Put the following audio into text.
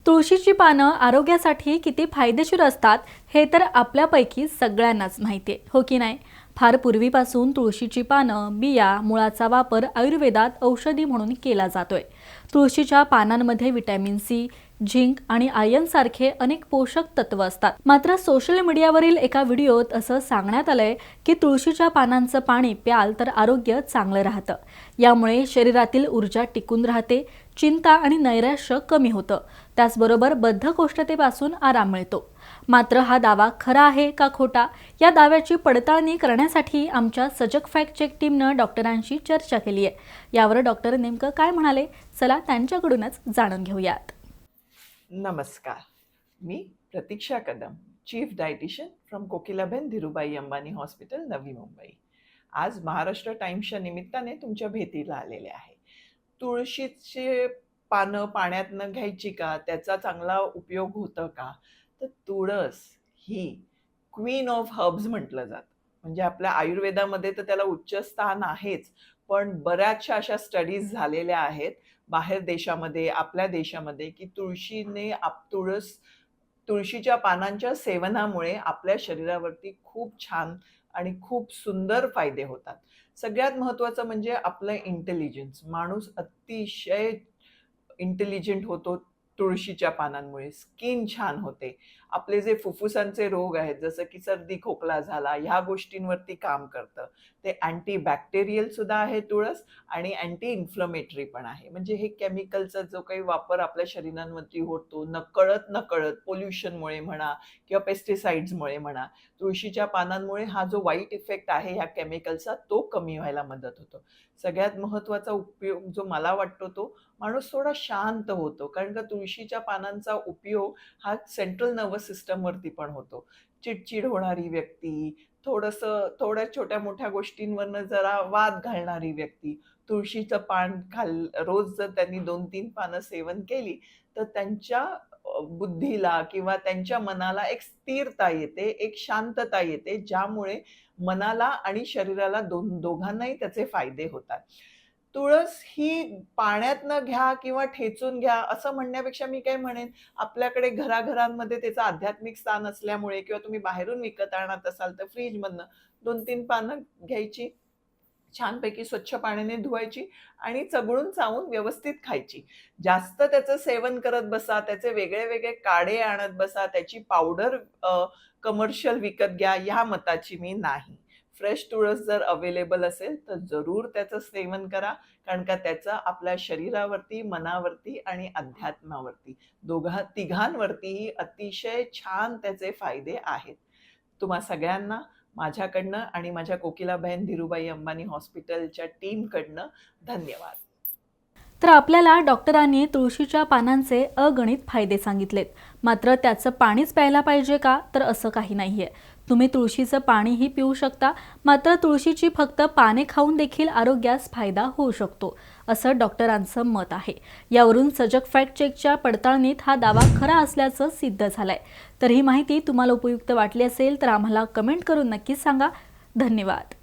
तुळशीची पानं आरोग्यासाठी किती फायदेशीर असतात हे तर आपल्यापैकी सगळ्यांनाच माहिती आहे, हो की नाही? फार पूर्वीपासून तुळशीची पानं, बिया, मुळाचा वापर आयुर्वेदात औषधी म्हणून केला जातोय. तुळशीच्या पानांमध्ये व्हिटॅमिन सी, झिंक आणि आयर्न सारखे अनेक पोषक तत्व असतात. मात्र सोशल मीडियावरील एका व्हिडिओत असं सांगण्यात आलंय की तुळशीच्या पानांचं पाणी प्याल तर आरोग्य चांगलं राहतं. यामुळे शरीरातील ऊर्जा टिकून राहते, चिंता आणि नैराश्य कमी होतं. त्याचबरोबर बद्धकोष्ठतेपासून आराम मिळतो. मात्र हा दावा खरा आहे का खोटा, या दाव्याची पडताळणी करण्यासाठी आमच्या सजग फॅक्ट चेक टीमनं डॉक्टरांशी चर्चा केली आहे. यावर डॉक्टर नेमकं काय म्हणाले, चला त्यांच्याकडूनच जाणून घेऊयात. नमस्कार, मी Pratiksha Kadam, chief dietician from Kokilaben Dhirubhai Ambani hospital, Navi Mumbai. आज महाराष्ट्र टाइम्सच्या निमित्ताने तुमच्या भेटीला आलेले आहे. तुळशीचे पानं पाण्यातनं घ्यायची का, त्याचा चांगला उपयोग होतं का? तर तुळस ही क्वीन ऑफ हर्ब्स म्हटलं जातं. म्हणजे आपल्या आयुर्वेदामध्ये तर त्याला उच्च स्थान आहेच, पण बऱ्याचशा अशा स्टडीज झालेल्या आहेत बाहेर देशामध्ये, आपल्या देशामध्ये, की तुळशीच्या पानांच्या सेवनामुळे आपल्या शरीरावरती खूप छान आणि खूप सुंदर फायदे होतात. सगळ्यात महत्त्वाचं म्हणजे आपलं इंटेलिजन्स. माणूस अतिशय इंटेलिजंट होतो तुळशीच्या पानांमुळे. स्किन छान होते. आपले जे फुफ्फुसांचे रोग आहेत, जसं की सर्दी खोकला झाला, ह्या गोष्टींवरती काम करतं. ते अँटीबॅक्टेरियल सुद्धा आहे तुळस, आणि अँटी इन्फ्लमेटरी पण आहे. म्हणजे हे केमिकलचा जो काही वापर आपल्या शरीरांवरती होतो नकळत पोल्युशनमुळे म्हणा किंवा पेस्टिसाइड्समुळे म्हणा, तुळशीच्या पानांमुळे हा जो वाईट इफेक्ट आहे ह्या केमिकलचा, तो कमी व्हायला मदत होतो. सगळ्यात महत्त्वाचा उपयोग जो मला वाटतो, तो माणूस थोडा शांत होतो. कारण का तुळशीच्या पानांचा उपयोग हा सेंट्रल नर्वस सिस्टमवरती पण होतो. चिडचिड होणारी व्यक्ती, थोड्या छोट्या मोठ्या गोष्टींवरनं जरा वाद घालणारी व्यक्ती, तुळशीचं पान रोज जर त्यांनी 2-3 पानं सेवन केली, तर त्यांच्या बुद्धीला किंवा त्यांच्या मनाला एक स्थिरता येते, एक शांतता येते, ज्यामुळे मनाला आणि शरीराला दोघांनाही त्याचे फायदे होतात. तुळस ही पाण्यातनं घ्या किंवा ठेचून घ्या असं म्हणण्यापेक्षा मी काय म्हणेन, आपल्याकडे घराघरांमध्ये त्याचं आध्यात्मिक स्थान असल्यामुळे, किंवा तुम्ही बाहेरून विकत आणत असाल तर फ्रीजमधनं 2-3 पानं घ्यायची, छानपैकी स्वच्छ पाण्याने धुवायची आणि चघळून चावून व्यवस्थित खायची. जास्त त्याचं सेवन करत बसा, त्याचे वेगळे वेगळे काढे आणत बसा, त्याची पावडर कमर्शियल विकत घ्या, ह्या मताची मी नाही. फ्रेश तुळस जर अवेलेबल असेल तर जरूर त्याचं सेवन करा. कारण का त्याचा आपल्या शरीरावरती, मनावरती आणि अध्यात्मावरती, तिघांवरतीही अतिशय छान त्याचे फायदे आहेत. तुम्हा सगळ्यांना माझ्याकडनं आणि माझ्या कोकिलाबेन धीरूभाई अंबानी हॉस्पिटलच्या टीमकडनं धन्यवाद. तर आपल्याला डॉक्टरांनी तुळशीच्या पानांचे अगणित फायदे सांगितलेत. मात्र त्याचं पाणीच प्यायला पाहिजे का, तर असं काही नाहीये. तुम्ही तुळशीचं पाणीही पिऊ शकता. मात्र तुळशीची फक्त पाने खाऊन देखील आरोग्यास फायदा होऊ शकतो, असं डॉक्टरांचं मत आहे. यावरून सजग फॅक्ट चेकच्या पडताळणीत हा दावा खरा असल्याचं सिद्ध झालंय. तर ही माहिती तुम्हाला उपयुक्त वाटली असेल तर आम्हाला कमेंट करून नक्कीच सांगा. धन्यवाद.